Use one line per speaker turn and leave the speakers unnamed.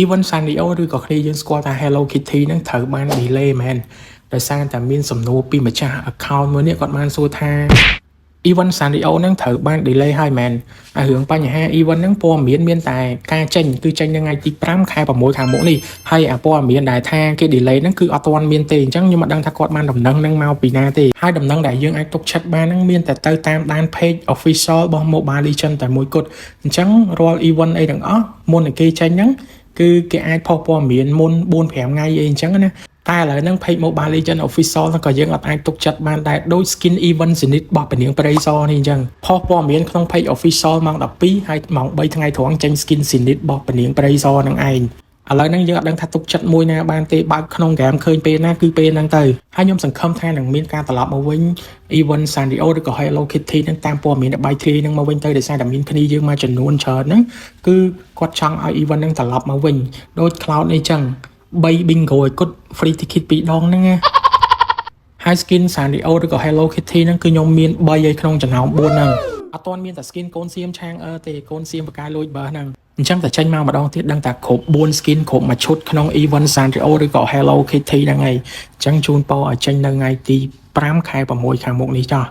even Sanrio ឬក៏គ្នាយើងស្គាល់ថា Hello Kitty ហ្នឹងត្រូវបាន delay មែនដោយសារតែមានសំណួរពីម្ចាស់ account មួយនេះគាត់បានសួរថា event Sanrio ហ្នឹងត្រូវបាន delay ហើយមែនហើយរឿងបញ្ហា event ហ្នឹងព័ត៌មានមានតែការចេញគឺចេញនៅថ្ងៃទី5ខែ6ខាងមុខនេះហើយអាព័ត៌មានដែលថាគេ delay ហ្នឹងគឺអត់ទាន់មានទេអញ្ចឹងខ្ញុំមិនដឹងថាគាត់បានដំណឹងហ្នឹងមកពីណាទេហើយដំណឹងដែលយើងអាចទុកចិត្តបានហ្នឹងមានតែទៅតាមដាន page official របស់ Mobile Legends តែមួយគត់អញ្ចឹងរាល់ event អីទាំងអស់មុននឹងគេចេញហ្នឹងគឺគេអាចផុសព័ត៌មានមុន 4-5 ថ្ងៃអីអញ្ចឹងណាតែឥឡូវហ្នឹង page Mobile Legends official ហ្នឹងក៏យើងអត់អាចទុកចិត្តបានដែរដូច skin event Zenith របស់ពនាងព្រៃសនេះអញ្ចឹងផុសព័ត៌មានក្នុង page official ម៉ោង12ហើយម៉ោង3ថ្ងៃត្រង់ចេញ skin Zenith របស់ពនាងព្រៃសហ្នឹងឯងឥឡូវហ្នឹងយើងអត់ដឹងថាទុកចិត្តមួយណាបានទេបើកក្នុងហ្គេមឃើញពេលណាគឺពេលហ្នឹងទៅហើយខ្ញុំសង្ឃឹមថានឹងមានការត្រឡប់មកវិញ event Sanrio ឬក៏ Hello Kitty ហ្នឹងតាមព័ត៌មានបាយធ្លាយហ្នឹងមកវិញទៅដោយសារតែមានគ្នាយើងមកចំនួនច្រើនហ្នឹងគឺគាត់ចង់ឲ្យ event ហ្នឹងត្រឡប់មកវិញដូច Cloud នេះអញ្ចឹង3 bingo ឲ្យគាត់ free ticket 2ដងហ្នឹងណាហើយ skin Sanrio ឬក៏ Hello Kitty ហ្នឹងគឺខ្ញុំមាន3ឲ្យក្នុងចំណោម4ហ្នឹងអត់ទាន់មានតែ skin កូនសៀមឆាងទេកូនសៀមបកាយលួចបើហ្នឹងអញ្ចឹងតែចេញមកម្ដងទៀតដឹងតែគ្រប់4 skin គ្រប់មួយឈុតក្នុង event Sanrio ឬក៏ Hello Kitty ហ្នឹងហើយអញ្ចឹងជូនពរឲ្យចេញនៅថ្ងៃទី5ខែ6ខាងមុខនេះចោះ